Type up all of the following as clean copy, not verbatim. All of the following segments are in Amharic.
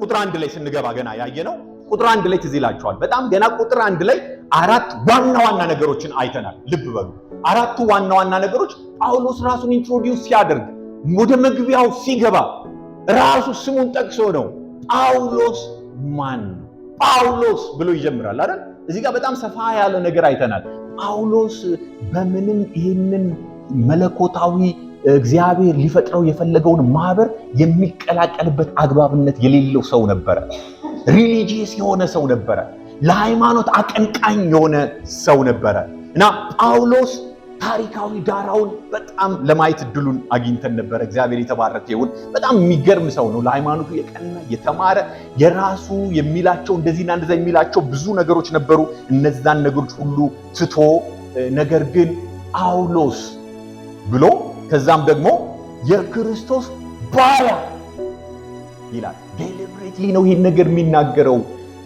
ቁጥር 1 ላይ ስንገባ ገና ያየነው ቁጥር 1 ላይ ትዝ ይላችኋል። በጣም ገና ቁጥር 1 ላይ አራት ዋና ነገሮችን አይተናል። ልብ በሉ። አራቱ ዋና ነገሮች ጳውሎስ ራሱን ኢንትሮዲዩስ ሲያደርግ ወደ መግቢያው ሲገባ ራሱ ስሙን ጠቅሶ ነው። ጳውሎስ ማን ነው? ጳውሎስ ብሎ ይጀምራል አይደል? እዚህ ጋር በጣም ሰፋ ያለ ነገር አይተናል። ጳውሎስ በምንም ይህንን መለኮታዊ እግዚአብሔር ሊፈጥረው የፈለገውን ማህበር የሚቀላቀልበት አግባብነት የሌለው ሰው ነበረ። ሪሊጂየስ የሆነ ሰው ነበረ። ለሃይማኖት አቀንቃኝ የሆነ ሰው ነበረ እና ጳውሎስ ታሪካዊ ዳራውን በጣም ለማየት እድሉን አግኝተን ነበረ። እግዚአብሔር የተባረከ ይሁን። በጣም የሚገርም ሰው ነው። ለሃይማኖቱ የቀና የተማረ የራሱ የሚላቸው እንደዚህና እንደዛ የሚላቸው ብዙ ነገሮች ነበሩ። እነዛን ነገሮች ሁሉ ትቶ ነገር ግን ጳውሎስ ብሎ ከዛም ደግሞ የክርስቶስ ባሪያ ይላል። ዴሊብሬትሊ ነው ይህን ነገር የሚናገረው።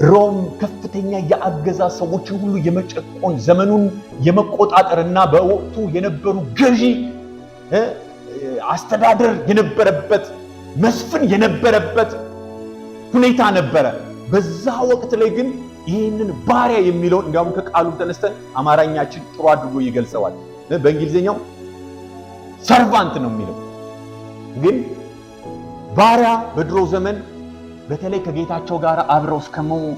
ሮም ከፍተኛ የአገዛዝ ሰዎችን ሁሉ የመጨቆን ዘመኑን የመቆጣጠርና በወቅቱ የነበሩ ገዢ አስተዳደር የነበረበት መስፍን የነበረበት ሁኔታ ነበረ። በዛ ወቅት ላይ ግን ይህንን ባሪያ የሚለውን እንዲያውም ከቃሉ ተነስተን አማርኛችን ጥሩ አድርጎ ይገልጸዋል። በእንግሊዝኛው ሰርቫንት ነው የሚለው። ግን ባሪያ በድሮ ዘመን በተለይ ከጌታቸው ጋር አብረው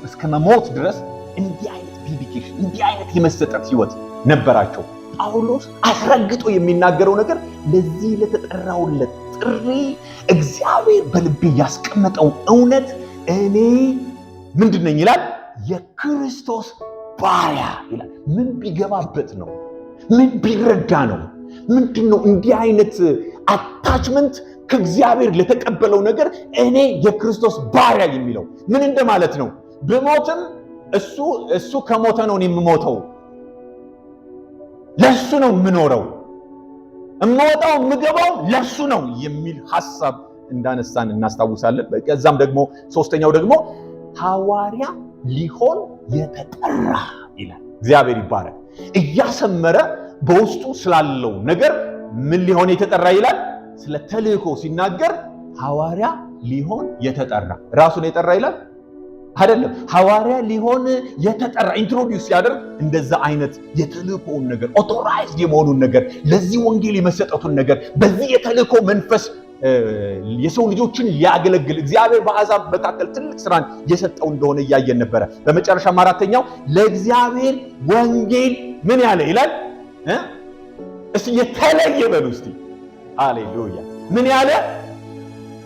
እስከ መሞት ድረስ እንዲህ አይነት ዲዲኬሽን እንዲህ አይነት የመሰጠት ህይወት ነበራቸው። ጳውሎስ አስረግጦ የሚናገረው ነገር ለዚህ ለተጠራውለት ጥሪ እግዚአብሔር በልቤ ያስቀመጠው እውነት እኔ ምንድን ነኝ ይላል? የክርስቶስ ባሪያ ይላል። ምን ቢገባበት ነው? ምን ቢረዳ ነው? ምንድነው እንዲህ አይነት አታችመንት ከእግዚአብሔር ለተቀበለው ነገር እኔ የክርስቶስ ባሪያ የሚለው ምን እንደማለት ነው? በሞትም እሱ ከሞተ ነው እኔ የምሞተው፣ ለሱ ነው የምኖረው፣ እምወጣው የምገባው ለሱ ነው የሚል ሐሳብ እንዳነሳን እናስታውሳለን። ከዛም ደግሞ ሶስተኛው ደግሞ ሐዋርያ ሊሆን የተጠራ ይላል። እግዚአብሔር ይባረክ። እያሰመረ በውስጡ ስላለው ነገር ምን ሊሆን የተጠራ ይላል? ስለ ተልእኮ ሲናገር ሐዋርያ ሊሆን የተጠራ ራሱን የጠራ ይላል አይደለም። ሐዋርያ ሊሆን የተጠራ ኢንትሮዲዩስ ሲያደርግ እንደዛ አይነት የተልእኮውን ነገር ኦቶራይዝድ የመሆኑን ነገር ለዚህ ወንጌል የመሰጠቱን ነገር በዚህ የተልእኮ መንፈስ የሰው ልጆችን ሊያገለግል እግዚአብሔር በአሕዛብ መካከል ትልቅ ስራን የሰጠው እንደሆነ እያየን ነበረ። በመጨረሻም አራተኛው ለእግዚአብሔር ወንጌል ምን ያለ ይላል? እስቲ የተለየ በሉ እስቲ ሃሌሉያ።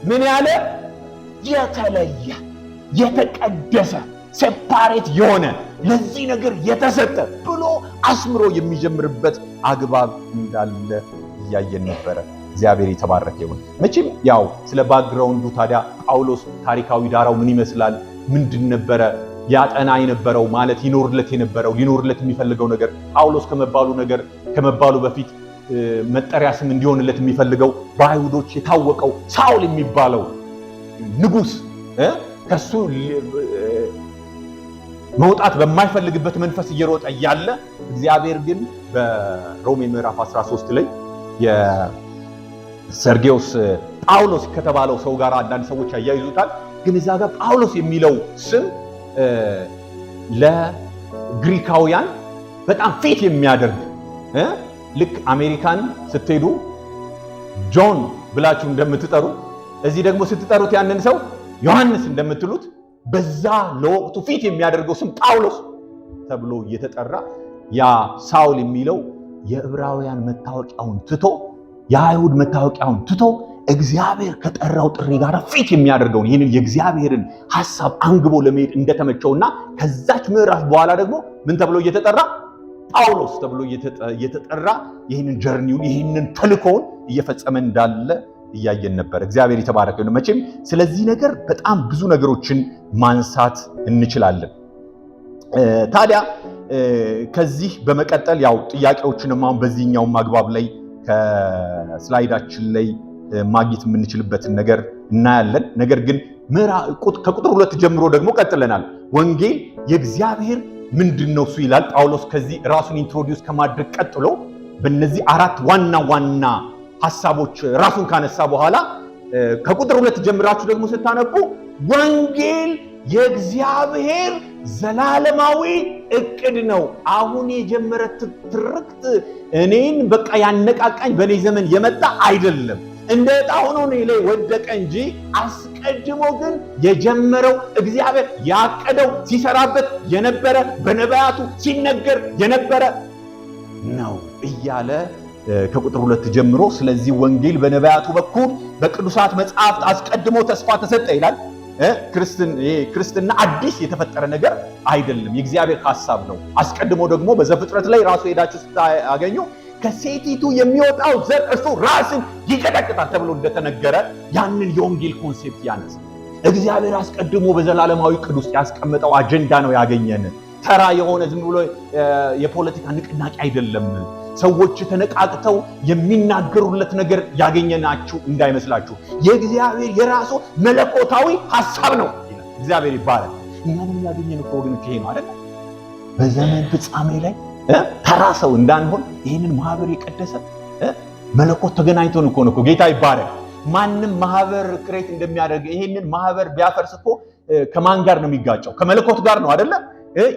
ምን ያለ የተለየ የተቀደሰ ሴፓሬት የሆነ ለዚህ ነገር የተሰጠ ብሎ አስምሮ የሚጀምርበት አግባብ እንዳለ እያየን ነበረ። እግዚአብሔር የተባረከ ይሁን። መቼም ያው ስለ ባክግራውንዱ ታዲያ ጳውሎስ ታሪካዊ ዳራው ምን ይመስላል፣ ምንድን ነበረ ያጠና የነበረው ማለት ይኖርለት የነበረው ሊኖርለት የሚፈልገው ነገር ጳውሎስ ከመባሉ በፊት መጠሪያ ስም እንዲሆንለት የሚፈልገው በአይሁዶች የታወቀው ሳውል የሚባለው ንጉስ ከሱ መውጣት በማይፈልግበት መንፈስ እየሮጠ ያለ እግዚአብሔር ግን በሮሜ ምዕራፍ 13 ላይ የሰርጌዎስ ጳውሎስ ከተባለው ሰው ጋር አንዳንድ ሰዎች ያያይዙታል። ግን እዛ ጋር ጳውሎስ የሚለው ስም ለግሪካውያን በጣም ፊት የሚያደርግ ልክ አሜሪካን ስትሄዱ ጆን ብላችሁ እንደምትጠሩ እዚህ ደግሞ ስትጠሩት ያንን ሰው ዮሐንስ እንደምትሉት በዛ ለወቅቱ ፊት የሚያደርገው ስም ጳውሎስ ተብሎ እየተጠራ ያ ሳውል የሚለው የዕብራውያን መታወቂያውን ትቶ የአይሁድ መታወቂያውን ትቶ እግዚአብሔር ከጠራው ጥሪ ጋር ፊት የሚያደርገውን ይህንን የእግዚአብሔርን ሐሳብ አንግቦ ለመሄድ እንደተመቸውና ከዛች ምዕራፍ በኋላ ደግሞ ምን ተብሎ እየተጠራ ጳውሎስ ተብሎ እየተጠራ ይህንን ጀርኒውን ይህንን ተልእኮውን እየፈጸመ እንዳለ እያየን ነበር። እግዚአብሔር የተባረከ ነው። መቼም ስለዚህ ነገር በጣም ብዙ ነገሮችን ማንሳት እንችላለን። ታዲያ ከዚህ በመቀጠል ያው ጥያቄዎችንም አሁን በዚህኛው ማግባብ ላይ ከስላይዳችን ላይ ማግኘት የምንችልበትን ነገር እናያለን። ነገር ግን ከቁጥር 2 ጀምሮ ደግሞ ቀጥለናል። ወንጌል የእግዚአብሔር ምንድነው እሱ ይላል ጳውሎስ። ከዚህ ራሱን ኢንትሮዲዩስ ከማድረግ ቀጥሎ በእነዚህ አራት ዋና ሐሳቦች ራሱን ካነሳ በኋላ ከቁጥር 2 ጀምራችሁ ደግሞ ስታነቡ ወንጌል የእግዚአብሔር ዘላለማዊ እቅድ ነው። አሁን የጀመረ ትርክት እኔን በቃ ያነቃቃኝ በኔ ዘመን የመጣ አይደለም። እንደ ዕጣ ሆኖ እኔ ላይ ወደቀ እንጂ አስቀድሞ ግን የጀመረው እግዚአብሔር ያቀደው ሲሰራበት የነበረ በነቢያቱ ሲነገር የነበረ ነው እያለ ከቁጥር 2 ጀምሮ ስለዚህ ወንጌል በነቢያቱ በኩል በቅዱሳት መጻሕፍት አስቀድሞ ተስፋ ተሰጠ ይላል። ክርስትና አዲስ የተፈጠረ ነገር አይደለም፣ የእግዚአብሔር ሐሳብ ነው። አስቀድሞ ደግሞ በዘፍጥረት ላይ ራሱ ሄዳችሁ ስታገኙ ከሴቲቱ የሚወጣው ዘር እርሱ ራስን ይቀጠቅጣል ተብሎ እንደተነገረ ያንን የወንጌል ኮንሴፕት ያነሳ። እግዚአብሔር አስቀድሞ በዘላለማዊ ዕቅድ ውስጥ ያስቀመጠው አጀንዳ ነው ያገኘን። ተራ የሆነ ዝም ብሎ የፖለቲካ ንቅናቄ አይደለም። ሰዎች ተነቃቅተው የሚናገሩለት ነገር ያገኘናችሁ እንዳይመስላችሁ። የእግዚአብሔር የራሱ መለኮታዊ ሐሳብ ነው። እግዚአብሔር ይባላል። እኛንም ያገኘን እኮ ወገኖች ይሄ ነው አይደል? በዘመን ፍጻሜ ላይ ተራ ሰው እንዳንሆን ይሄንን ማህበር የቀደሰ መለኮት ተገናኝቶን እኮ ነው እኮ። ጌታ ይባላል። ማንም ማህበር ክሬት እንደሚያደርግ ይሄንን ማህበር ቢያፈርስ እኮ ከማን ጋር ነው የሚጋጨው? ከመለኮት ጋር ነው አይደለ?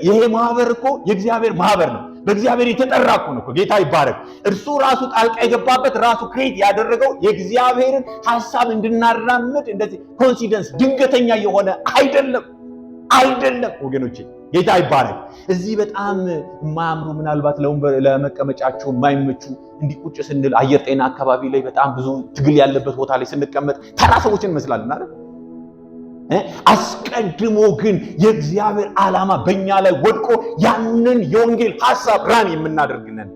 ይሄ ማህበር እኮ የእግዚአብሔር ማህበር ነው። በእግዚአብሔር የተጠራ እኮ ነው። ጌታ ይባረክ። እርሱ ራሱ ጣልቃ የገባበት ራሱ ክሬት ያደረገው የእግዚአብሔርን ሐሳብ እንድናራምድ እንደዚህ ኮንሲደንስ ድንገተኛ የሆነ አይደለም ወገኖቼ። ጌታ ይባረክ። እዚህ በጣም የማያምሩ ምናልባት ለመቀመጫቸው የማይመቹ እንዲቁጭ ስንል አየር ጤና አካባቢ ላይ በጣም ብዙ ትግል ያለበት ቦታ ላይ ስንቀመጥ ተራ ሰዎችን እንመስላለን አይደል? አስቀድሞ ግን የእግዚአብሔር ዓላማ በእኛ ላይ ወድቆ ያንን የወንጌል ሐሳብ ራን የምናደርግነን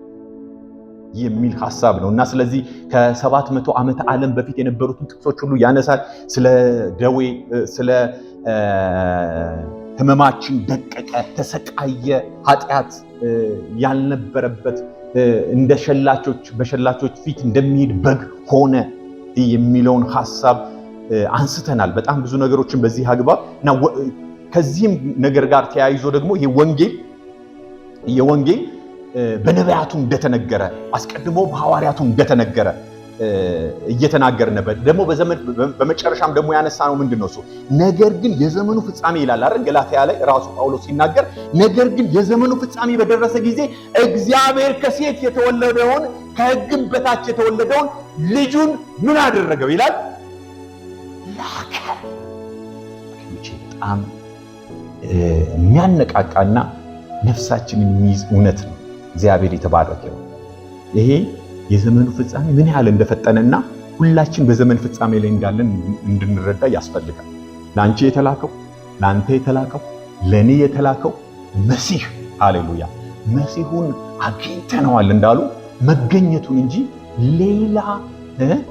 የሚል ሐሳብ ነው እና ስለዚህ ከ700 ዓመት ዓለም በፊት የነበሩትን ጥቅሶች ሁሉ ያነሳል። ስለ ደዌ፣ ስለ ህመማችን ደቀቀ፣ ተሰቃየ፣ ኃጢአት ያልነበረበት እንደ በሸላቾች ፊት እንደሚሄድ በግ ሆነ የሚለውን ሐሳብ አንስተናል። በጣም ብዙ ነገሮችን በዚህ አግባብ እና ከዚህም ነገር ጋር ተያይዞ ደግሞ የወንጌል በነቢያቱ እንደተነገረ አስቀድሞ በሐዋርያቱ እንደተነገረ እየተናገረ ነበር። ደግሞ በመጨረሻም ደግሞ ያነሳነው ምንድነው እሱ ነገር ግን የዘመኑ ፍጻሜ ይላል አይደል? ገላትያ ላይ ራሱ ጳውሎስ ሲናገር ነገር ግን የዘመኑ ፍጻሜ በደረሰ ጊዜ እግዚአብሔር ከሴት የተወለደውን ከሕግም በታች የተወለደውን ልጁን ምን አደረገው ይላል? ላከ። በጣም የሚያነቃቃና ነፍሳችንን የሚይዝ እውነት ነው። እግዚአብሔር የተባረከ ነው። ይሄ የዘመኑ ፍጻሜ ምን ያህል እንደፈጠነና ሁላችን በዘመን ፍጻሜ ላይ እንዳለን እንድንረዳ ያስፈልጋል። ለአንቺ የተላከው፣ ለአንተ የተላከው፣ ለእኔ የተላከው መሲህ ሃሌሉያ መሲሁን አግኝተነዋል እንዳሉ መገኘቱን እንጂ ሌላ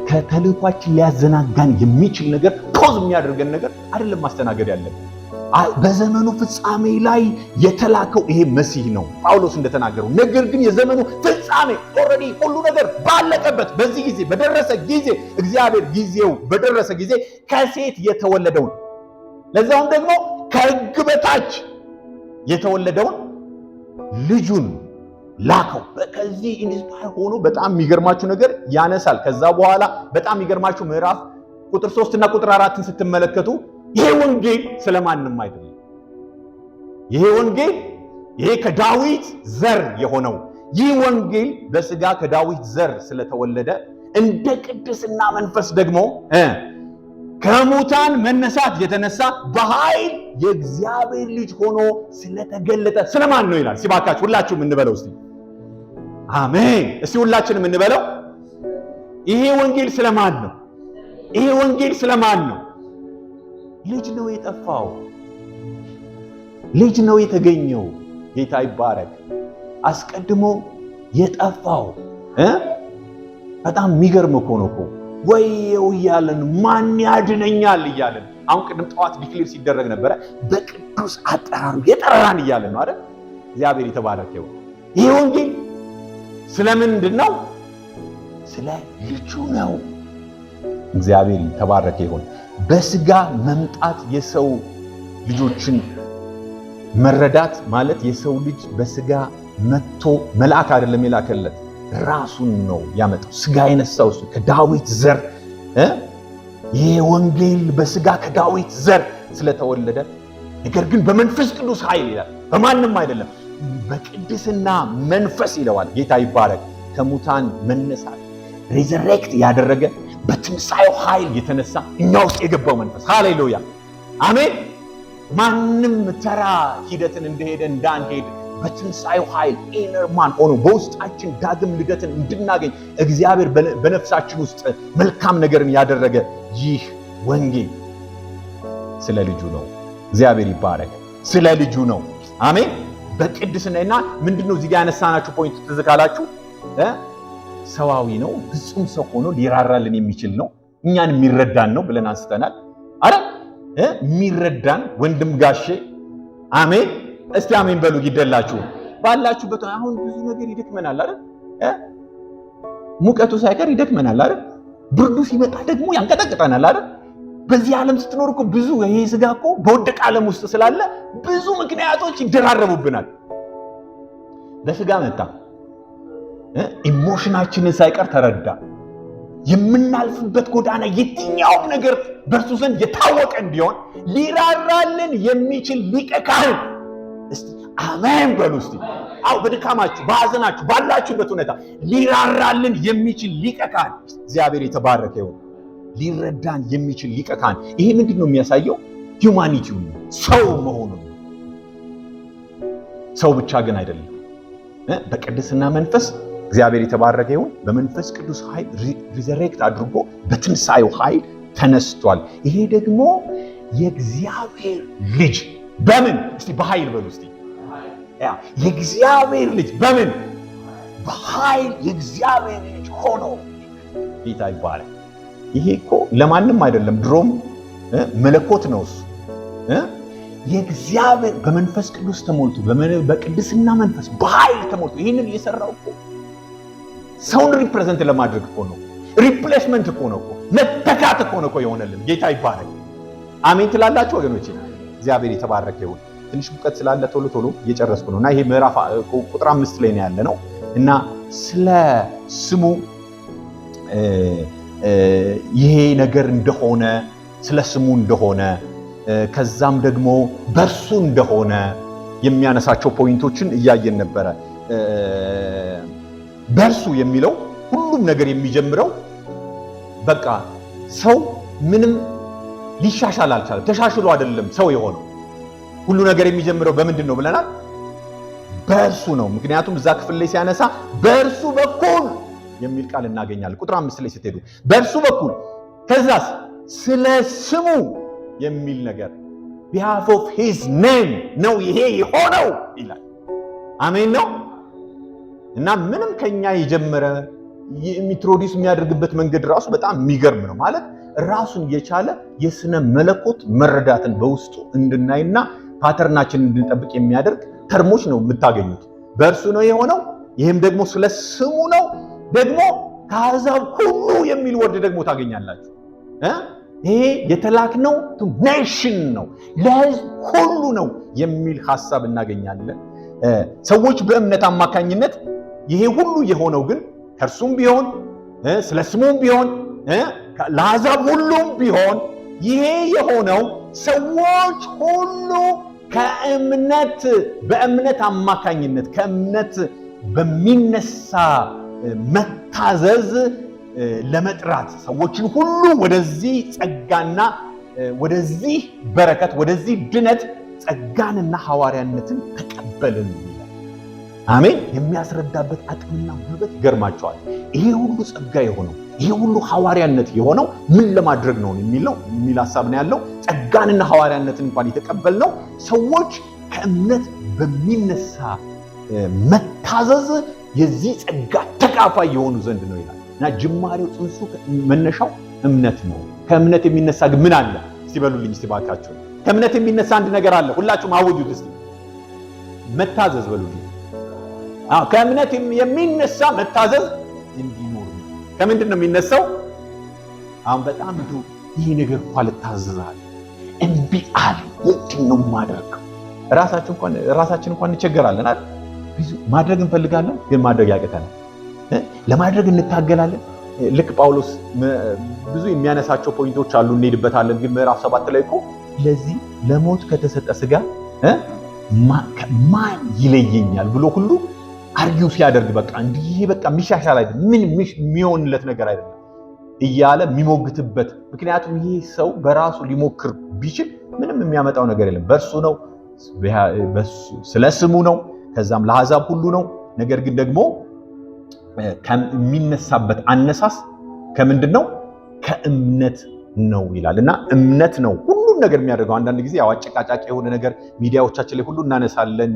ከተልኳችን ሊያዘናጋን የሚችል ነገር ፖዝ የሚያደርገን ነገር አይደለም ማስተናገድ ያለብን። በዘመኑ ፍጻሜ ላይ የተላከው ይሄ መሲህ ነው ጳውሎስ እንደተናገረው። ነገር ግን የዘመኑ ፍጻሜ ኦልሬዲ ሁሉ ነገር ባለቀበት በዚህ ጊዜ በደረሰ ጊዜ እግዚአብሔር ጊዜው በደረሰ ጊዜ ከሴት የተወለደውን ለዛውም ደግሞ ከሕግ በታች የተወለደውን ልጁን ላከው። ከዚህ ኢንስፓየር ሆኖ በጣም የሚገርማችሁ ነገር ያነሳል። ከዛ በኋላ በጣም የሚገርማችሁ ምዕራፍ ቁጥር 3 እና ቁጥር 4ን ስትመለከቱ ይሄ ወንጌል ስለማንም አይደለም። ይሄ ወንጌል ከዳዊት ዘር የሆነው ይህ ወንጌል በስጋ ከዳዊት ዘር ስለተወለደ እንደ ቅድስና መንፈስ ደግሞ ከሙታን መነሳት የተነሳ በኃይል የእግዚአብሔር ልጅ ሆኖ ስለተገለጠ ስለማን ነው ይላል። ሲባካችሁ ሁላችሁም እንበለው እስቲ አሜን። እስቲ ሁላችንም እንበለው። ይሄ ወንጌል ስለማን ነው? ይሄ ወንጌል ስለማን ነው? ልጅ ነው የጠፋው፣ ልጅ ነው የተገኘው። ጌታ ይባረክ። አስቀድሞ የጠፋው በጣም የሚገርም እኮ ነው እኮ ወየው እያለን ማን ያድነኛል እያለን አሁን ቅድም ጠዋት ዲክሌር ሲደረግ ነበረ። በቅዱስ አጠራሩ የጠራን እያለን ነው አይደል? እግዚአብሔር የተባረከ ይሁን። ይሄ ወንጌል ስለምንድን ነው? ስለ ልጁ ነው። እግዚአብሔር የተባረከ ይሁን። በስጋ መምጣት የሰው ልጆችን መረዳት ማለት የሰው ልጅ በስጋ መጥቶ መልአክ አይደለም የላከለት ራሱን ነው ያመጣው። ስጋ የነሳው እሱ ከዳዊት ዘር ይሄ ወንጌል በስጋ ከዳዊት ዘር ስለተወለደ ነገር ግን በመንፈስ ቅዱስ ኃይል ይላል። በማንም አይደለም፣ በቅድስና መንፈስ ይለዋል። ጌታ ይባረክ። ከሙታን መነሳት ሪዘሬክት ያደረገ በትንሣኤው ኃይል የተነሳ እኛ ውስጥ የገባው መንፈስ። ሃሌሉያ አሜን። ማንም ተራ ሂደትን እንደሄደ እንዳንሄድ በትንሣኤው ኃይል ኢነር ማን ሆኖ በውስጣችን ዳግም ልደትን እንድናገኝ እግዚአብሔር በነፍሳችን ውስጥ መልካም ነገርን ያደረገ ይህ ወንጌል ስለ ልጁ ነው። እግዚአብሔር ይባረክ። ስለ ልጁ ነው። አሜን። በቅድስናና ምንድነው እዚህ ጋር ያነሳናችሁ ፖይንት ትዝ ካላችሁ ሰዋዊ ነው። ፍጹም ሰው ሆኖ ሊራራልን የሚችል ነው። እኛን የሚረዳን ነው ብለን አንስተናል። አረ የሚረዳን ወንድም ጋሼ አሜን። እስቲ አሜን በሉ። ይደላችሁ ባላችሁበት። አሁን ብዙ ነገር ይደክመናል አይደል? ሙቀቱ ሳይቀር ይደክመናል አይደል? ብርዱ ሲመጣ ደግሞ ያንቀጠቅጠናል አይደል? በዚህ ዓለም ስትኖር እኮ ብዙ ይሄ ስጋ እኮ በወደቀ ዓለም ውስጥ ስላለ ብዙ ምክንያቶች ይደራረቡብናል። በስጋ መጣ ኢሞሽናችንን ሳይቀር ተረዳ። የምናልፍበት ጎዳና የትኛውም ነገር በእርሱ ዘንድ የታወቀ እንዲሆን ሊራራልን የሚችል ሊቀ ካህን። እስቲ አሜን በሉ። እስቲ አው በድካማችሁ በሐዘናችሁ ባላችሁበት ሁኔታ ሊራራልን የሚችል ሊቀ ካህን። እግዚአብሔር የተባረከ ይሁን። ሊረዳን የሚችል ሊቀ ካህን። ይሄ ምንድነው የሚያሳየው? ሂዩማኒቲውን፣ ሰው መሆኑን። ሰው ብቻ ግን አይደለም። በቅድስና መንፈስ እግዚአብሔር የተባረከ ይሁን። በመንፈስ ቅዱስ ኃይል ሪዘሬክት አድርጎ በትንሣኤው ኃይል ተነስቷል። ይሄ ደግሞ የእግዚአብሔር ልጅ በምን? እስቲ በኃይል በሉ። እስቲ የእግዚአብሔር ልጅ በምን? በኃይል የእግዚአብሔር ልጅ ሆኖ። ጌታ ይባረክ። ይሄ እኮ ለማንም አይደለም፣ ድሮም መለኮት ነው እሱ። የእግዚአብሔር በመንፈስ ቅዱስ ተሞልቶ በቅድስና መንፈስ በኃይል ተሞልቶ ይህንን የሰራው እኮ ሰውን ሪፕሬዘንት ለማድረግ እኮ ነው። ሪፕሌስመንት እኮ ነው፣ መተካት እኮ ነው የሆነልን። ጌታ ይባረክ። አሜን ትላላችሁ ወገኖቼ? እግዚአብሔር የተባረከ ይሁን። ትንሽ ሙቀት ስላለ ቶሎ ቶሎ እየጨረስኩ ነው እና ይሄ ምዕራፍ ቁጥር 5 ላይ ነው ያለ ነው እና ስለ ስሙ ይሄ ነገር እንደሆነ ስለ ስሙ እንደሆነ ከዛም ደግሞ በእርሱ እንደሆነ የሚያነሳቸው ፖይንቶችን እያየን ነበረ። በእርሱ የሚለው ሁሉም ነገር የሚጀምረው በቃ ሰው ምንም ሊሻሻል አልቻለም። ተሻሽሎ አይደለም ሰው የሆነው። ሁሉ ነገር የሚጀምረው በምንድን ነው ብለናል? በእርሱ ነው። ምክንያቱም እዛ ክፍል ላይ ሲያነሳ በእርሱ በኩል የሚል ቃል እናገኛለን። ቁጥር 5 ላይ ስትሄዱ በእርሱ በኩል ከዛስ ስለ ስሙ የሚል ነገር behalf of his name ነው ይሄ የሆነው ይላል። አሜን ነው። እና ምንም ከኛ የጀመረ ኢንትሮዲዩስ የሚያደርግበት መንገድ ራሱ በጣም የሚገርም ነው። ማለት ራሱን የቻለ የስነ መለኮት መረዳትን በውስጡ እንድናይና ፓተርናችንን እንድንጠብቅ የሚያደርግ ተርሞች ነው የምታገኙት። በእርሱ ነው የሆነው። ይህም ደግሞ ስለ ስሙ ነው። ደግሞ ከአሕዛብ ሁሉ የሚል ወርድ ደግሞ ታገኛላችሁ። ይሄ የተላክነው ቱ ኔሽን ነው፣ ለሕዝብ ሁሉ ነው የሚል ሐሳብ እናገኛለን። ሰዎች በእምነት አማካኝነት ይሄ ሁሉ የሆነው ግን ከእርሱም ቢሆን ስለ ስሙም ቢሆን ለአሕዛብ ሁሉም ቢሆን ይሄ የሆነው ሰዎች ሁሉ በእምነት አማካኝነት ከእምነት በሚነሳ መታዘዝ ለመጥራት ሰዎችን ሁሉ ወደዚህ ጸጋና ወደዚህ በረከት ወደዚህ ድነት ጸጋንና ሐዋርያነትን ተቀበልን። አሜን። የሚያስረዳበት አቅምና ጉልበት ይገርማቸዋል። ይሄ ሁሉ ጸጋ የሆነው ይሄ ሁሉ ሐዋርያነት የሆነው ምን ለማድረግ ነው የሚል ሐሳብ ነው ያለው። ጸጋንና ሐዋርያነትን እንኳን የተቀበልነው ሰዎች ከእምነት በሚነሳ መታዘዝ የዚህ ጸጋ ተካፋይ የሆኑ ዘንድ ነው ይላል እና ጅማሬው ጽንሱ መነሻው እምነት ነው። ከእምነት የሚነሳ ግን ምን አለ? እስቲ በሉልኝ እስቲ ባካችሁ። ከእምነት የሚነሳ አንድ ነገር አለ። ሁላችሁም አውጁት እስቲ። መታዘዝ በሉልኝ። ከእምነት የሚነሳ መታዘዝ እንዲኖር ነው። ከምንድን ነው የሚነሳው? አሁን በጣም ይሄ ነገር እኮ አልታዘዛል እምቢ አለ። ምንድን ነው የማደርገው? ራሳችን እንኳን እንቸገራለን አይደል? ማድረግ እንፈልጋለን ግን ማድረግ ያቅተናል። ለማድረግ እንታገላለን። ልክ ጳውሎስ ብዙ የሚያነሳቸው ፖይንቶች አሉ፣ እንሄድበታለን። ግን ምዕራፍ 7 ላይ እኮ ለዚህ ለሞት ከተሰጠ ስጋ ማን ይለየኛል ብሎ ሁሉ አርጊው ሲያደርግ በቃ እንዲህ በቃ የሚሻሻል አይደለም፣ ምን የሚሆንለት ነገር አይደለም እያለ የሚሞግትበት። ምክንያቱም ይህ ሰው በራሱ ሊሞክር ቢችል ምንም የሚያመጣው ነገር የለም። በእርሱ ነው፣ ስለ ስሙ ነው፣ ከዛም ለአሕዛብ ሁሉ ነው። ነገር ግን ደግሞ የሚነሳበት አነሳስ ከምንድን ነው? ከእምነት ነው ይላል እና እምነት ነው ሁሉን ነገር የሚያደርገው። አንዳንድ ጊዜ ያው አጨቃጫቂ የሆነ ነገር ሚዲያዎቻችን ላይ ሁሉ እናነሳለን።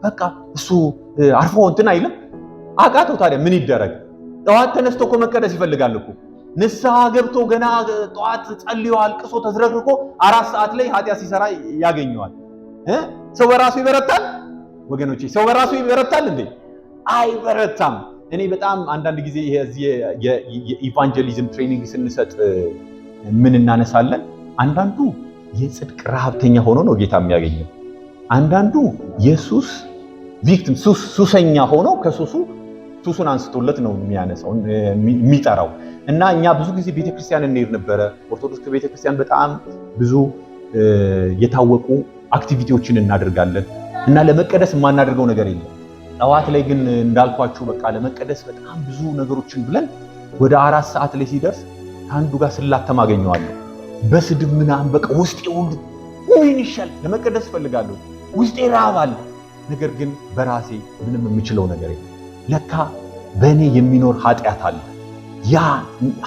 በቃ እሱ አርፎ እንትን አይልም። አቃተው ታዲያ ምን ይደረግ? ጠዋት ተነስቶ እኮ መቀደስ ይፈልጋል እኮ። ንስሐ ገብቶ ገና ጠዋት ጸልዮ አልቅሶ ተዝረክርኮ 4 ሰዓት ላይ ኃጢአት ሲሰራ ያገኘዋል። ሰው በራሱ ይበረታል ወገኖቼ? ሰው በራሱ ይበረታል እንዴ? አይበረታም። እኔ በጣም አንዳንድ ጊዜ የኢቫንጀሊዝም ትሬኒንግ ስንሰጥ ምን እናነሳለን? አንዳንዱ የጽድቅ ረሃብተኛ ሆኖ ነው ጌታ የሚያገኘው። አንዳንዱ የሱስ ቪክቲም ሱሰኛ ሆኖ ሱሱን አንስቶለት ነው የሚያነሳው የሚጠራው። እና እኛ ብዙ ጊዜ ቤተክርስቲያን እንሄድ ነበረ። ኦርቶዶክስ ቤተክርስቲያን በጣም ብዙ የታወቁ አክቲቪቲዎችን እናደርጋለን እና ለመቀደስ የማናደርገው ነገር የለም። ጠዋት ላይ ግን እንዳልኳችሁ በቃ ለመቀደስ በጣም ብዙ ነገሮችን ብለን ወደ 4 ሰዓት ላይ ሲደርስ ከአንዱ ጋር ስላተም አገኘዋለሁ። በስድብ ምናምን በቃ ውስጤ ሁሉ ምን ይሻል ለመቀደስ ፈልጋለሁ፣ ውስጤ ረሃብ አለ። ነገር ግን በራሴ ምንም የምችለው ነገር የለም። ለካ በእኔ የሚኖር ኃጢአት አለ። ያ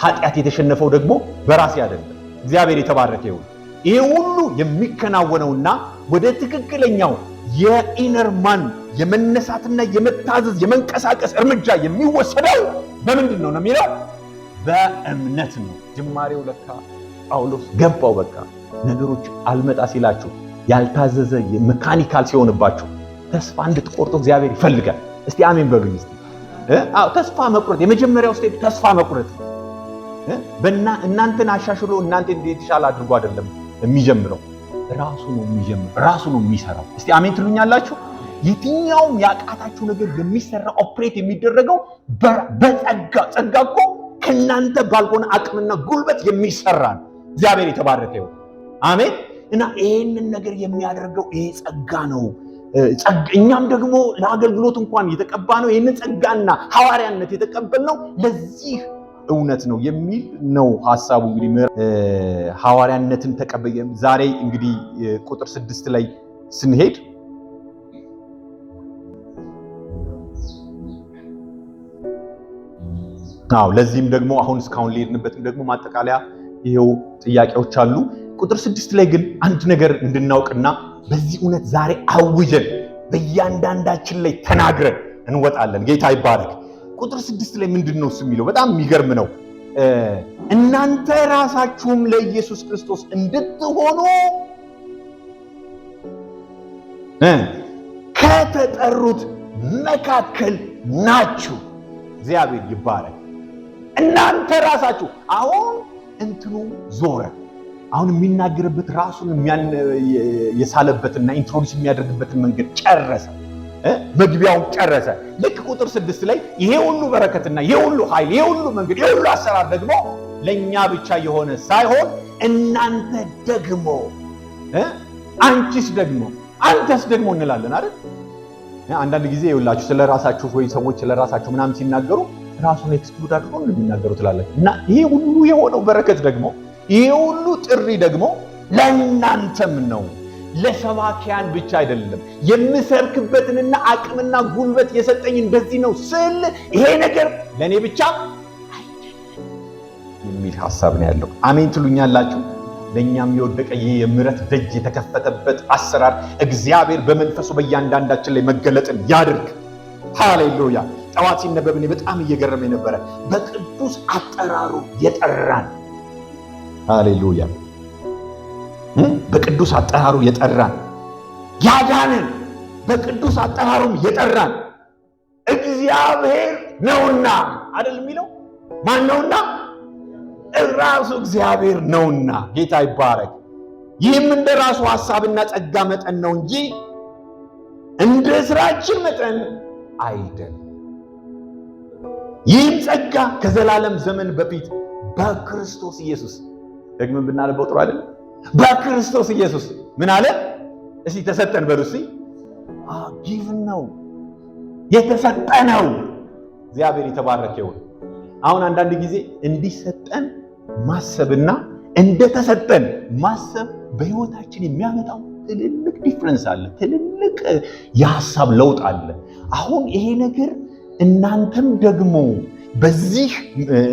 ኃጢአት የተሸነፈው ደግሞ በራሴ አይደለም። እግዚአብሔር የተባረከ ይሁን። ይሄ ሁሉ የሚከናወነውና ወደ ትክክለኛው የኢነር ማን የመነሳትና የመታዘዝ የመንቀሳቀስ እርምጃ የሚወሰደው በምንድን ነው የሚለው? በእምነት ነው። ጅማሬው ለካ ጳውሎስ ገባው። በቃ ነገሮች አልመጣ ሲላችሁ ያልታዘዘ ሜካኒካል ሲሆንባችሁ ተስፋ እንድትቆርጡ እግዚአብሔር ይፈልጋል። እስቲ አሜን በሉኝ። እስቲ ተስፋ መቁረጥ የመጀመሪያው ስቴፕ ተስፋ መቁረጥ። እናንተን አሻሽሎ እናንተ የተሻለ አድርጎ አይደለም የሚጀምረው፣ ራሱ ነው የሚጀምረው፣ ራሱ ነው የሚሰራው። እስቲ አሜን ትሉኛላችሁ? የትኛውም ያቃታችሁ ነገር የሚሰራ ኦፕሬት የሚደረገው በጸጋ። ጸጋ እኮ ከናንተ ባልሆነ አቅምና ጉልበት የሚሰራ ነው። እግዚአብሔር የተባረከ ይሁን። አሜን። እና ይሄንን ነገር የሚያደርገው ይሄ ጸጋ ነው። እኛም ደግሞ ለአገልግሎት እንኳን የተቀባ ነው። ይሄንን ጸጋና ሐዋርያነት የተቀበልነው ለዚህ እውነት ነው የሚል ነው ሐሳቡ። እንግዲህ ሐዋርያነትን ተቀበየ። ዛሬ እንግዲህ ቁጥር 6 ላይ ስንሄድ ለዚህም ደግሞ አሁን እስካሁን ሊሄድንበትም ደግሞ ማጠቃለያ ይሄው ጥያቄዎች አሉ። ቁጥር 6 ላይ ግን አንድ ነገር እንድናውቅና በዚህ እውነት ዛሬ አውጀን በእያንዳንዳችን ላይ ተናግረን እንወጣለን። ጌታ ይባረክ። ቁጥር 6 ላይ ምንድነው የሚለው? በጣም የሚገርም ነው። እናንተ ራሳችሁም ለኢየሱስ ክርስቶስ እንድትሆኑ ከተጠሩት መካከል ናችሁ። እግዚአብሔር ይባረክ። እናንተ ራሳችሁ አሁን እንትኑ ዞረ። አሁን የሚናገርበት ራሱን የሳለበትና ኢንትሮዲዩስ የሚያደርግበትን መንገድ ጨረሰ። መግቢያውን ጨረሰ። ልክ ቁጥር 6 ላይ ይሄ ሁሉ በረከትና ይሄ ሁሉ ኃይል፣ ይሄ ሁሉ መንገድ፣ ይሄ ሁሉ አሰራር ደግሞ ለኛ ብቻ የሆነ ሳይሆን እናንተ ደግሞ አንቺስ ደግሞ አንተስ ደግሞ እንላለን አይደል? አንዳንድ ጊዜ ይኸውላችሁ ስለራሳችሁ ወይ ሰዎች ስለራሳችሁ ምናምን ሲናገሩ ራሱን ኤክስክሉድ አድርገው እንደሚናገሩ ትላላችሁ። እና ይሄ ሁሉ የሆነው በረከት ደግሞ ይሄ ሁሉ ጥሪ ደግሞ ለእናንተም ነው። ለሰባኪያን ብቻ አይደለም። የምሰብክበትንና አቅምና ጉልበት የሰጠኝ እንደዚህ ነው ስል ይሄ ነገር ለኔ ብቻ አይደለም የሚል ሐሳብ ነው ያለው። አሜን ትሉኛላችሁ? ለኛም የወደቀ ይሄ የምሕረት ደጅ የተከፈተበት አሰራር እግዚአብሔር በመንፈሱ በእያንዳንዳችን ላይ መገለጥን ያድርግ። ሃሌሉያ። ጠዋት ሲነበብ እኔ በጣም እየገረመኝ ነበረ። በቅዱስ አጠራሩ የጠራን። ሃሌሉያ። በቅዱስ አጠራሩ የጠራን ያዳንን፣ በቅዱስ አጠራሩም የጠራን እግዚአብሔር ነውና አይደል የሚለው? ማን ነውና? ራሱ እግዚአብሔር ነውና። ጌታ ይባረክ። ይህም እንደ ራሱ ሐሳብና ጸጋ መጠን ነው እንጂ እንደ ስራችን መጠን አይደለም። ይህም ጸጋ ከዘላለም ዘመን በፊት በክርስቶስ ኢየሱስ ደግመን ብናነበው ጥሩ አይደል? በክርስቶስ ኢየሱስ ምን አለ? እስቲ ተሰጠን በሉ እስቲ። ጊቭን ነው የተሰጠነው። እግዚአብሔር የተባረከ ይሁን። አሁን አንዳንድ ጊዜ እንዲሰጠን ማሰብና እንደተሰጠን ማሰብ በህይወታችን የሚያመጣው ትልልቅ ዲፍረንስ አለ፣ ትልልቅ የሐሳብ ለውጥ አለ። አሁን ይሄ ነገር እናንተም ደግሞ በዚህ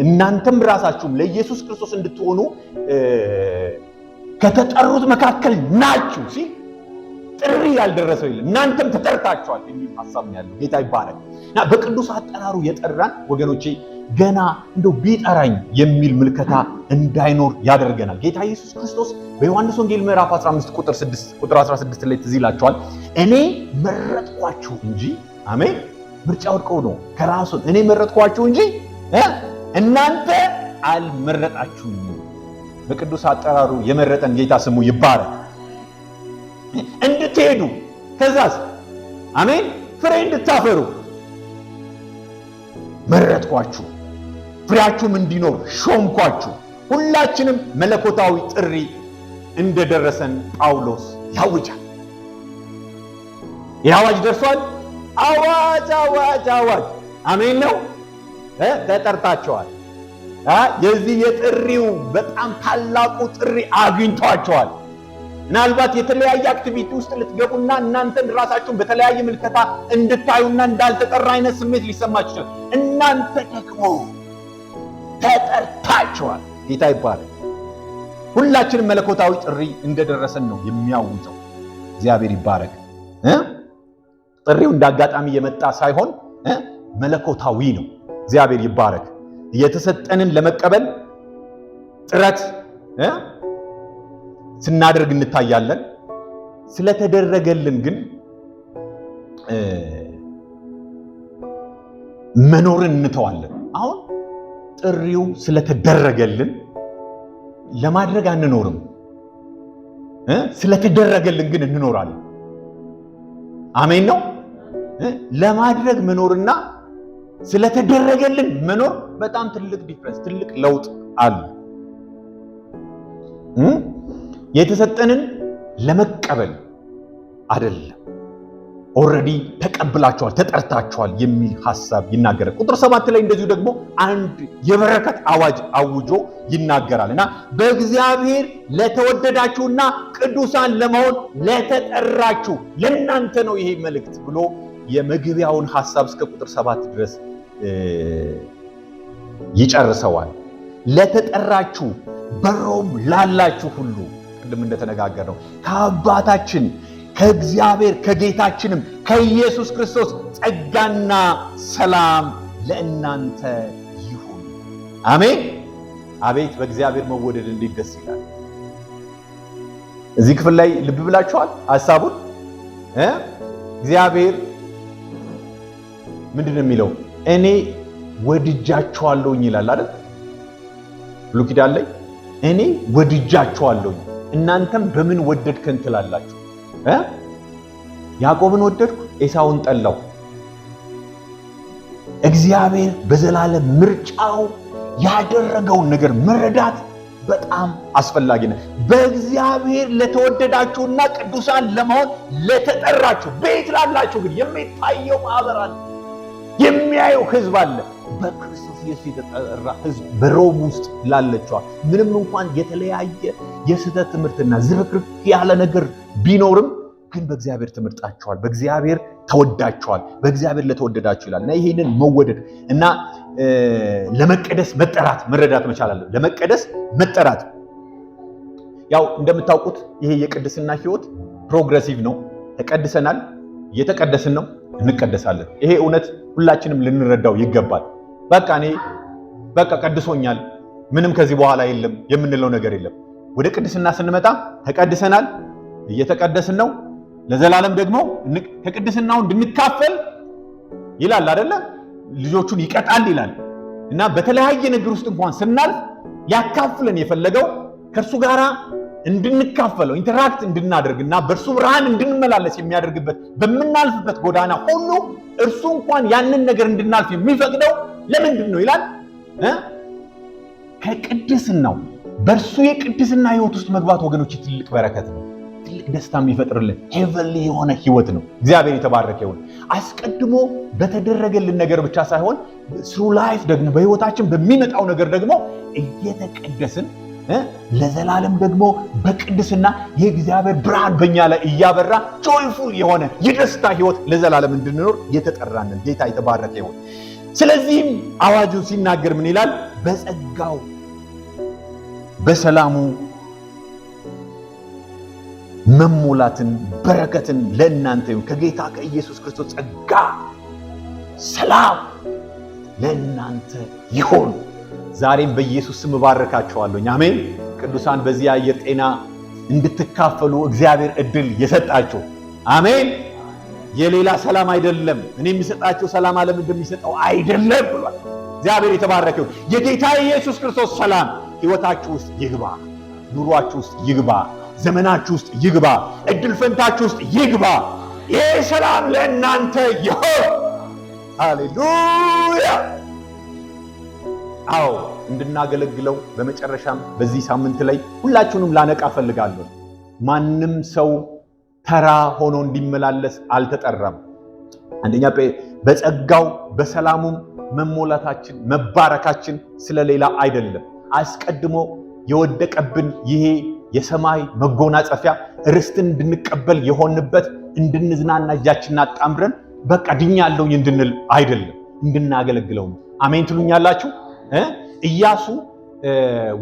እናንተም ራሳችሁም ለኢየሱስ ክርስቶስ እንድትሆኑ ከተጠሩት መካከል ናችሁ ሲል ጥሪ ያልደረሰው የለም። እናንተም ተጠርታችኋል የሚል ሐሳብ ነው ያለው። ጌታ ይባረክ። እና በቅዱስ አጠራሩ የጠራን ወገኖቼ ገና እንደው ቢጠራኝ የሚል ምልከታ እንዳይኖር ያደርገናል። ጌታ ኢየሱስ ክርስቶስ በዮሐንስ ወንጌል ምዕራፍ 15 ቁጥር 16 ላይ ትዝ ይላችኋል። እኔ መረጥኳችሁ እንጂ አሜን፣ ምርጫ ወድቀው ነው ከራሱ እኔ መረጥኳችሁ እንጂ እናንተ አልመረጣችሁም። በቅዱስ አጠራሩ የመረጠን ጌታ ስሙ ይባረክ። እንድትሄዱ ከዛስ አሜን ፍሬ እንድታፈሩ መረጥኳችሁ፣ ፍሬያችሁም እንዲኖር ሾምኳችሁ። ሁላችንም መለኮታዊ ጥሪ እንደደረሰን ጳውሎስ ያውጃል። የአዋጅ ደርሷል። አዋጅ አዋጅ አዋጅ! አሜን ነው። ተጠርታችኋል። የዚህ የጥሪው በጣም ታላቁ ጥሪ አግኝቷቸዋል። ምናልባት የተለያየ አክቲቪቲ ውስጥ ልትገቡና እናንተን ራሳችሁን በተለያየ ምልከታ እንድታዩና እንዳልተጠራ አይነት ስሜት ሊሰማችሁ ይችላል። እናንተ ደግሞ ተጠርታችኋል። ጌታ ይባረክ። ሁላችንም መለኮታዊ ጥሪ እንደደረሰን ነው የሚያውጀው። እግዚአብሔር ይባረክ። ጥሪው እንዳጋጣሚ የመጣ ሳይሆን መለኮታዊ ነው። እግዚአብሔር ይባረክ። የተሰጠንን ለመቀበል ጥረት ስናደርግ እንታያለን። ስለተደረገልን ግን መኖርን እንተዋለን። አሁን ጥሪው ስለተደረገልን ለማድረግ አንኖርም። ስለተደረገልን ግን እንኖራለን። አሜን ነው። ለማድረግ መኖርና ስለተደረገልን መኖር በጣም ትልቅ ዲፍረንስ፣ ትልቅ ለውጥ አለ። የተሰጠንን ለመቀበል አይደለም፣ ኦልሬዲ ተቀብላችኋል፣ ተጠርታችኋል የሚል ሐሳብ ይናገራል። ቁጥር 7 ላይ እንደዚሁ ደግሞ አንድ የበረከት አዋጅ አውጆ ይናገራልና በእግዚአብሔር ለተወደዳችሁና ቅዱሳን ለመሆን ለተጠራችሁ ለእናንተ ነው ይሄ መልእክት ብሎ የመግቢያውን ሐሳብ እስከ ቁጥር 7 ድረስ ይጨርሰዋል። ለተጠራችሁ በሮም ላላችሁ ሁሉ ቅድም እንደተነጋገርነው ከአባታችን ከእግዚአብሔር ከጌታችንም ከኢየሱስ ክርስቶስ ጸጋና ሰላም ለእናንተ ይሁን። አሜን። አቤት በእግዚአብሔር መወደድ እንዴት ደስ ይላል! እዚህ ክፍል ላይ ልብ ብላችኋል ሐሳቡን። እግዚአብሔር ምንድን ነው የሚለው? እኔ ወድጃችኋለሁኝ ይላል አይደል? ብሉይ ኪዳን ላይ እኔ ወድጃችኋለሁኝ እናንተም በምን ወደድከን ትላላችሁ? ያዕቆብን ወደድኩ ኤሳውን ጠላው። እግዚአብሔር በዘላለም ምርጫው ያደረገውን ነገር መረዳት በጣም አስፈላጊ ነው። በእግዚአብሔር ለተወደዳችሁና ቅዱሳን ለመሆን ለተጠራችሁ ቤት ላላችሁ ግን የሚታየው ማህበር አለ፣ የሚያየው ህዝብ አለ። በክርስቶስ ኢየሱስ የተጠራ ህዝብ በሮም ውስጥ ላለችዋ ምንም እንኳን የተለያየ የስህተት ትምህርትና ዝርክርክ ያለ ነገር ቢኖርም ግን በእግዚአብሔር ተመርጣችኋል፣ በእግዚአብሔር ተወዳችኋል፣ በእግዚአብሔር ለተወደዳችሁ ይላል። እና ይሄንን መወደድ እና ለመቀደስ መጠራት መረዳት መቻል አለ። ለመቀደስ መጠራት ያው እንደምታውቁት ይሄ የቅድስና ህይወት ፕሮግሬሲቭ ነው። ተቀድሰናል፣ እየተቀደስን ነው፣ እንቀደሳለን። ይሄ እውነት ሁላችንም ልንረዳው ይገባል። በቃ ቀድሶኛል፣ ምንም ከዚህ በኋላ የለም የምንለው ነገር የለም። ወደ ቅድስና ስንመጣ ተቀድሰናል፣ እየተቀደስን ነው፣ ለዘላለም ደግሞ ከቅድስናው እንድንካፈል ይላል አይደለ? ልጆቹን ይቀጣል ይላል። እና በተለያየ ነገር ውስጥ እንኳን ስናልፍ ያካፍለን የፈለገው ከእርሱ ጋር እንድንካፈለው ኢንተራክት እንድናደርግና በእርሱ ብርሃን እንድንመላለስ የሚያደርግበት በምናልፍበት ጎዳና ሁሉ እርሱ እንኳን ያንን ነገር እንድናልፍ የሚፈቅደው ለምንድን ነው ይላል? ከቅድስናው በእርሱ የቅድስና ህይወት ውስጥ መግባት ወገኖች ትልቅ በረከት ነው። ትልቅ ደስታ የሚፈጥርልን ሄቨንሊ የሆነ ህይወት ነው። እግዚአብሔር የተባረከ ይሁን። አስቀድሞ በተደረገልን ነገር ብቻ ሳይሆን ስሩ ላይፍ ደግሞ በህይወታችን በሚመጣው ነገር ደግሞ እየተቀደስን ለዘላለም ደግሞ በቅድስና የእግዚአብሔር ብርሃን በእኛ ላይ እያበራ ጆይፉል የሆነ የደስታ ህይወት ለዘላለም እንድንኖር የተጠራንን ጌታ የተባረከ ይሁን። ስለዚህም አዋጁ ሲናገር ምን ይላል? በጸጋው በሰላሙ መሞላትን በረከትን ለእናንተ ይሁን። ከጌታ ከኢየሱስ ክርስቶስ ጸጋ ሰላም ለእናንተ ይሁን። ዛሬም በኢየሱስ ስም ባረካችኋለሁ። አሜን። ቅዱሳን በዚህ አየር ጤና እንድትካፈሉ እግዚአብሔር እድል የሰጣችሁ አሜን። የሌላ ሰላም አይደለም። እኔ የሚሰጣችሁ ሰላም ዓለም እንደሚሰጠው አይደለም ብሏል። እግዚአብሔር የተባረከው የጌታ ኢየሱስ ክርስቶስ ሰላም ህይወታችሁ ውስጥ ይግባ፣ ኑሯችሁ ውስጥ ይግባ፣ ዘመናችሁ ውስጥ ይግባ፣ እድል ፈንታችሁ ውስጥ ይግባ። ይሄ ሰላም ለእናንተ ይሁን። ሃሌሉያ። አዎ እንድናገለግለው በመጨረሻም በዚህ ሳምንት ላይ ሁላችሁንም ላነቃ ፈልጋለሁ። ማንም ሰው ተራ ሆኖ እንዲመላለስ አልተጠራም። አንደኛ በጸጋው በሰላሙም መሞላታችን መባረካችን ስለሌላ አይደለም። አስቀድሞ የወደቀብን ይሄ የሰማይ መጎናጸፊያ ርስትን እንድንቀበል የሆንበት እንድንዝናና እጃችንን አጣምረን በቃ ድኛለሁ እንድንል አይደለም፣ እንድናገለግለው ነው። አሜን ትሉኛላችሁ? ኢያሱ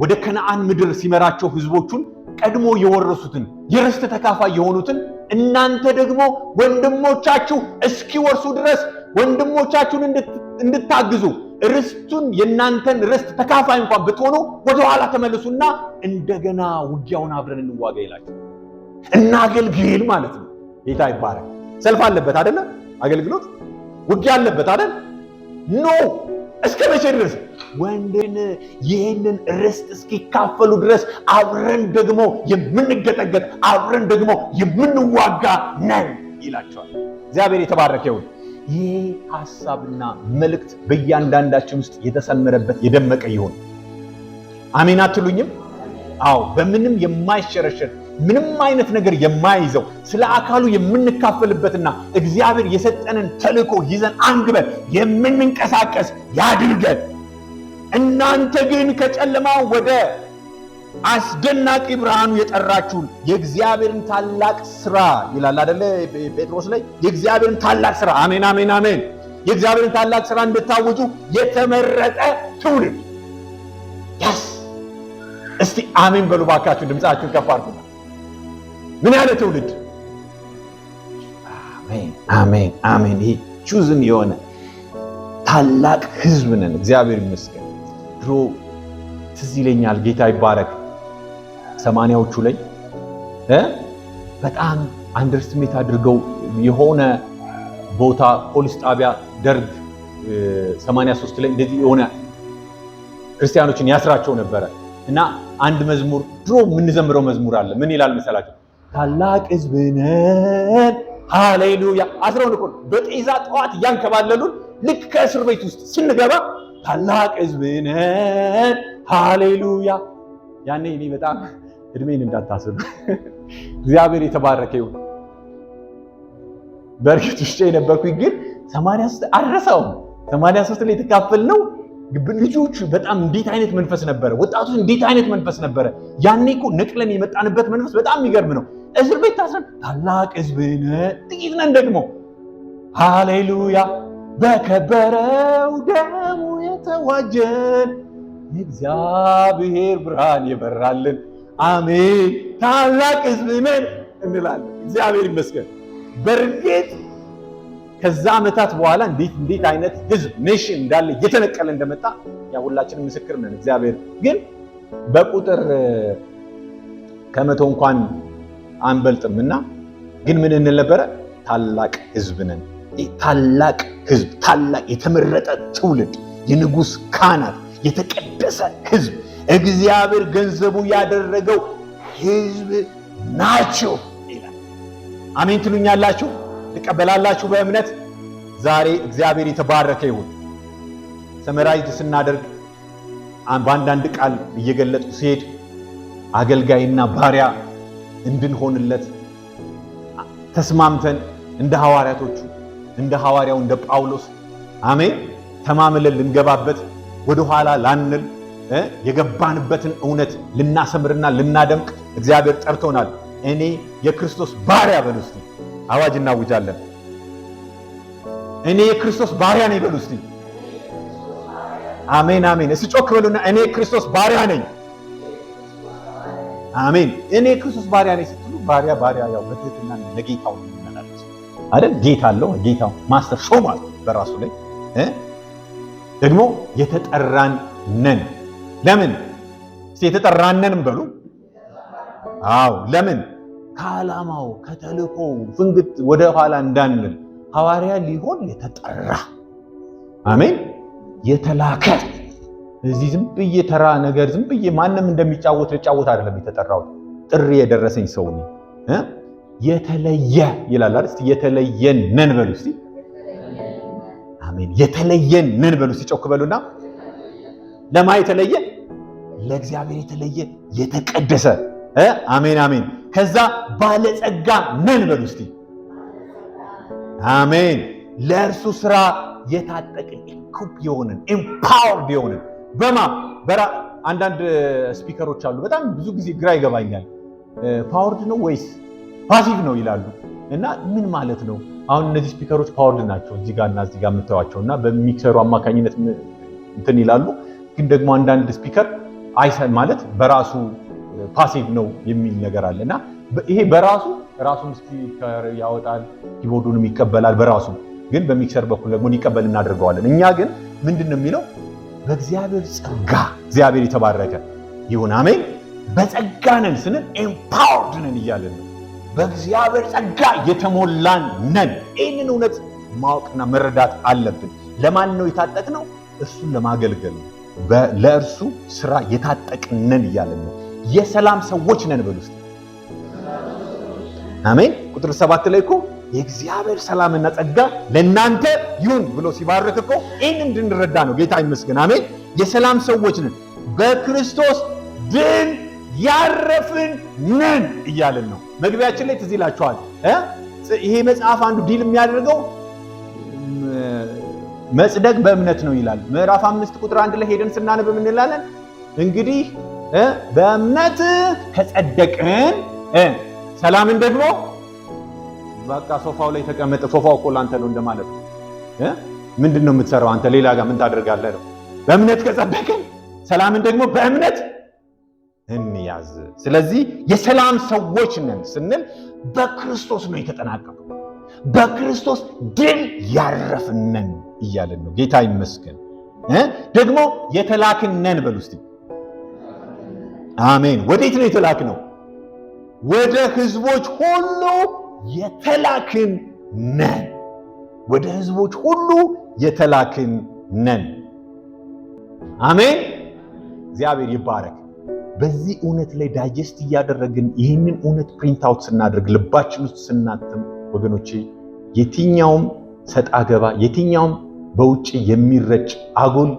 ወደ ከነዓን ምድር ሲመራቸው ህዝቦቹን ቀድሞ የወረሱትን የርስት ተካፋይ የሆኑትን እናንተ ደግሞ ወንድሞቻችሁ እስኪወርሱ ድረስ ወንድሞቻችሁን እንድታግዙ ርስቱን የናንተን ርስት ተካፋይ እንኳን ብትሆኑ ወደ ኋላ ተመለሱና እንደገና ውጊያውን አብረን እንዋጋ ይላችሁ። እናገልግል ማለት ነው። ጌታ ይባረክ። ሰልፍ አለበት አይደለ? አገልግሎት ውጊያ አለበት አይደል? ኖ እስከ መቼ ድረስ ወንድን ይህንን ርስት እስኪካፈሉ ድረስ አብረን ደግሞ የምንገጠገጥ አብረን ደግሞ የምንዋጋ ነን ይላቸዋል። እግዚአብሔር የተባረከ ይሁን። ይህ ሐሳብና መልእክት በእያንዳንዳችን ውስጥ የተሰመረበት የደመቀ ይሁን። አሜን አትሉኝም? አዎ በምንም የማይሸረሸር ምንም አይነት ነገር የማይዘው ስለ አካሉ የምንካፈልበትና እግዚአብሔር የሰጠንን ተልእኮ ይዘን አንግበን የምንንቀሳቀስ ያድርገን። እናንተ ግን ከጨለማ ወደ አስደናቂ ብርሃኑ የጠራችሁን የእግዚአብሔርን ታላቅ ስራ ይላል አይደለ ጴጥሮስ ላይ የእግዚአብሔርን ታላቅ ስራ አሜን አሜን አሜን የእግዚአብሔርን ታላቅ ስራ እንድታውጁ የተመረጠ ትውልድ ያስ እስቲ አሜን በሉ ባካችሁ ድምጻችሁን ከፍ አድርጉ። ምን ያለ ትውልድ አሜን አሜን አሜን ይሄ ቹዝን የሆነ ታላቅ ህዝብ ነን። እግዚአብሔር ይመስገን። ድሮ ትዝ ይለኛል ጌታ ይባረክ 80ዎቹ ላይ በጣም አንደርስቲሜት አድርገው የሆነ ቦታ ፖሊስ ጣቢያ ደርግ 83 ላይ እንደዚህ የሆነ ክርስቲያኖችን ያስራቸው ነበረ እና አንድ መዝሙር ድሮ የምንዘምረው መዝሙር አለ። ምን ይላል መሰላችሁ? ታላቅ ህዝብ ነን ሃሌሉያ። አስረውን እኮ በጤዛ ጠዋት እያንከባለሉን ልክ ከእስር ቤት ውስጥ ስንገባ ታላቅ ህዝብ ነን ሃሌሉያ። ያኔ እኔ በጣም እድሜን እንዳታስብ እግዚአብሔር የተባረከ ይሁን። በርግጥ ውስጥ የነበርኩኝ ግን 83 አረሳው 83 ላይ የተካፈልነው ልጆቹ በጣም እንዴት አይነት መንፈስ ነበረ፣ ወጣቶች እንዴት አይነት መንፈስ ነበረ። ያኔ እኮ ነቅለን የመጣንበት መንፈስ በጣም የሚገርም ነው። እስር ቤት ታስረን ታላቅ ህዝብ ነን ጥቂት ነን ደግሞ ሃሌሉያ በከበረው ደሙ የተዋጀን የእግዚአብሔር ብርሃን የበራልን አሜን ታላቅ ህዝብ ነን እንላለን። እግዚአብሔር ይመስገን። በርግጥ ከዛ ዓመታት በኋላ እንዴት አይነት ህዝብ ኔሽን እንዳለ እየተነቀለ እንደመጣ ያ ሁላችንም ምስክር ነን። እግዚአብሔር ግን በቁጥር ከመቶ እንኳን አንበልጥምና ግን ምን እንል ነበረ? ታላቅ ህዝብ ነን። ታላቅ ህዝብ፣ ታላቅ የተመረጠ ትውልድ፣ የንጉስ ካህናት፣ የተቀደሰ ህዝብ፣ እግዚአብሔር ገንዘቡ ያደረገው ህዝብ ናቸው ይላል። አሜን ትሉኛላችሁ? ትቀበላላችሁ በእምነት? ዛሬ እግዚአብሔር የተባረከ ይሁን። ሰመራይዝ ስናደርግ በአንዳንድ ቃል እየገለጥኩ ሲሄድ አገልጋይና ባሪያ እንድንሆንለት ተስማምተን እንደ ሐዋርያቶቹ እንደ ሐዋርያው እንደ ጳውሎስ አሜን ተማምለን ልንገባበት ወደ ኋላ ላንል የገባንበትን እውነት ልናሰምርና ልናደምቅ እግዚአብሔር ጠርቶናል። እኔ የክርስቶስ ባሪያ በሉ እስቲ። አዋጅ እናውጃለን። እኔ የክርስቶስ ባሪያ ነኝ በሉ እስቲ። አሜን አሜን። እስቲ ጮክ በሉና እኔ የክርስቶስ ባሪያ ነኝ። አሜን። እኔ የክርስቶስ ባሪያ ነኝ ስትሉ ባሪያ ያው በትህትና ለጌታው ይመላለስ አይደል? ጌታ አለው። ጌታው ማስተር ሾሟል በራሱ ላይ ደግሞ የተጠራን ነን። ለምን የተጠራነንም በሉ። አዎ ለምን? ከዓላማው ከተልእኮው ፍንግት ወደ ኋላ እንዳንል ሐዋርያ ሊሆን የተጠራ አሜን፣ የተላከ። እዚህ ዝም ብዬ ተራ ነገር ዝም ብዬ ማንም እንደሚጫወት ልጫወት አይደለም የተጠራው። ጥሪ የደረሰኝ ሰው ነኝ። የተለየ ይላል አይደል? እስቲ የተለየን ነን በሉ እስቲ። አሜን። የተለየን ነን በሉ እስቲ። ጮክ በሉና ለማ የተለየ ለእግዚአብሔር የተለየ የተቀደሰ አሜን አሜን። ከዛ ባለጸጋ ነን በሉ እስቲ። አሜን። ለእርሱ ስራ የታጠቅን ኢኩፕ የሆንን ኤምፓወርድ የሆንን አንዳንድ ስፒከሮች አሉ። በጣም ብዙ ጊዜ ግራ ይገባኛል። ፓወርድ ነው ወይስ ፓሲቭ ነው ይላሉ። እና ምን ማለት ነው? አሁን እነዚህ ስፒከሮች ፓወርድ ናቸው እዚህ ጋርና እዚህ ጋር የምታዩቸው እና በሚክሰሩ አማካኝነት እንትን ይላሉ። ግን ደግሞ አንዳንድ ስፒከር ማለት በራሱ ፓሲቭ ነው የሚል ነገር አለ እና ይሄ ራሱን ስፒከር ያወጣል፣ ኪቦርዱንም ይቀበላል በራሱ። ግን በሚክሰር በኩል ደግሞ ሊቀበል እናደርገዋለን። እኛ ግን ምንድነው የሚለው? በእግዚአብሔር ጸጋ እግዚአብሔር የተባረከ ይሁን አሜን። በጸጋ ነን ስንል ኤምፓወርድ ነን እያለን ነው። በእግዚአብሔር ጸጋ የተሞላን ነን። ይህንን እውነት ማወቅና መረዳት አለብን። ለማን ነው የታጠቅነው? እሱን ለማገልገል ነው። ለእርሱ ስራ የታጠቅን ነን እያለን ነው። የሰላም ሰዎች ነን በሉ እስቲ አሜን። ቁጥር 7 ላይ እኮ የእግዚአብሔር ሰላምና ጸጋ ለእናንተ ይሁን ብሎ ሲባርክ እኮ ይህን እንድንረዳ ነው። ጌታ ይመስገን አሜን። የሰላም ሰዎች ነን፣ በክርስቶስ ድል ያረፍን ነን እያለን ነው። መግቢያችን ላይ ትዝ ይላችኋል። ይሄ መጽሐፍ አንዱ ዲል የሚያደርገው መጽደቅ በእምነት ነው ይላል። ምዕራፍ 5 ቁጥር 1 ላይ ሄደን ስናነብ ምን እንላለን? እንግዲህ በእምነት ከጸደቅን ሰላምን ደግሞ በቃ ሶፋው ላይ ተቀመጠ። ሶፋው እኮ ላንተ ነው እንደማለት ነው። ምንድነው የምትሰራው አንተ? ሌላ ጋር ምን ታደርጋለህ ነው። በእምነት ከጸደቅን ሰላምን ደግሞ በእምነት እንያዝ። ስለዚህ የሰላም ሰዎች ነን ስንል በክርስቶስ ነው የተጠናቀቀው። በክርስቶስ ድል ያረፍነን እያለን ነው። ጌታ ይመስገን። ደግሞ የተላክነን በሉ እስቲ አሜን። ወዴት ነው የተላክነው? ወደ ህዝቦች ሁሉ የተላክን ነን። ወደ ህዝቦች ሁሉ የተላክን ነን። አሜን። እግዚአብሔር ይባረክ። በዚህ እውነት ላይ ዳይጀስት እያደረግን ይህንን እውነት ፕሪንት አውት ስናደርግ ልባችን ውስጥ ስናትም ወገኖቼ የትኛውም ሰጣ ገባ የትኛውም በውጪ የሚረጭ አጉል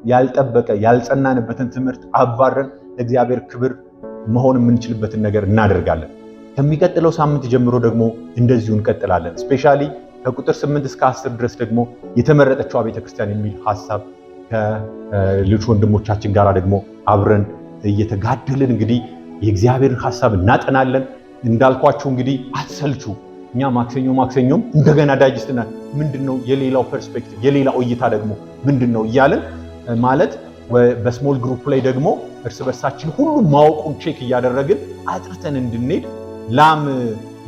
ያልጠበቀ ያልጸናንበትን ትምህርት አባረን ለእግዚአብሔር ክብር መሆን የምንችልበትን ነገር እናደርጋለን። ከሚቀጥለው ሳምንት ጀምሮ ደግሞ እንደዚሁ እንቀጥላለን። ስፔሻሊ ከቁጥር 8 እስከ 10 ድረስ ደግሞ የተመረጠችው ቤተክርስቲያን የሚል ሐሳብ ከልጅ ወንድሞቻችን ጋር ደግሞ አብረን እየተጋደልን እንግዲህ የእግዚአብሔርን ሐሳብ እናጠናለን። እንዳልኳችሁ እንግዲህ አትሰልቹ። እኛ ማክሰኞም እንደገና ዳይጀስትና ምንድነው የሌላው ፐርስፔክቲቭ የሌላው እይታ ደግሞ ምንድነው እያለን ማለት በስሞል ግሩፕ ላይ ደግሞ እርስ በርሳችን ሁሉ ማወቁን ቼክ እያደረግን አጥርተን እንድንሄድ ላም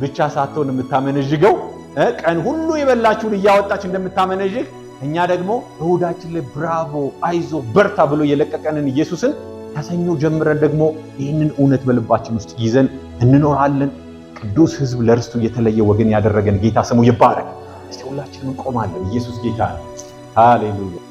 ብቻ ሳትሆን የምታመነዥገው ቀን ሁሉ የበላችሁን እያወጣች እንደምታመነዥግ እኛ ደግሞ እሁዳችን ላይ ብራቮ አይዞ በርታ ብሎ የለቀቀንን ኢየሱስን ከሰኞ ጀምረን ደግሞ ይህንን እውነት በልባችን ውስጥ ይዘን እንኖራለን። ቅዱስ ሕዝብ ለርስቱ የተለየ ወገን ያደረገን ጌታ ስሙ ይባረክ። እስቲ ሁላችንም እንቆማለን። ኢየሱስ ጌታ ነው። ሃሌሉያ።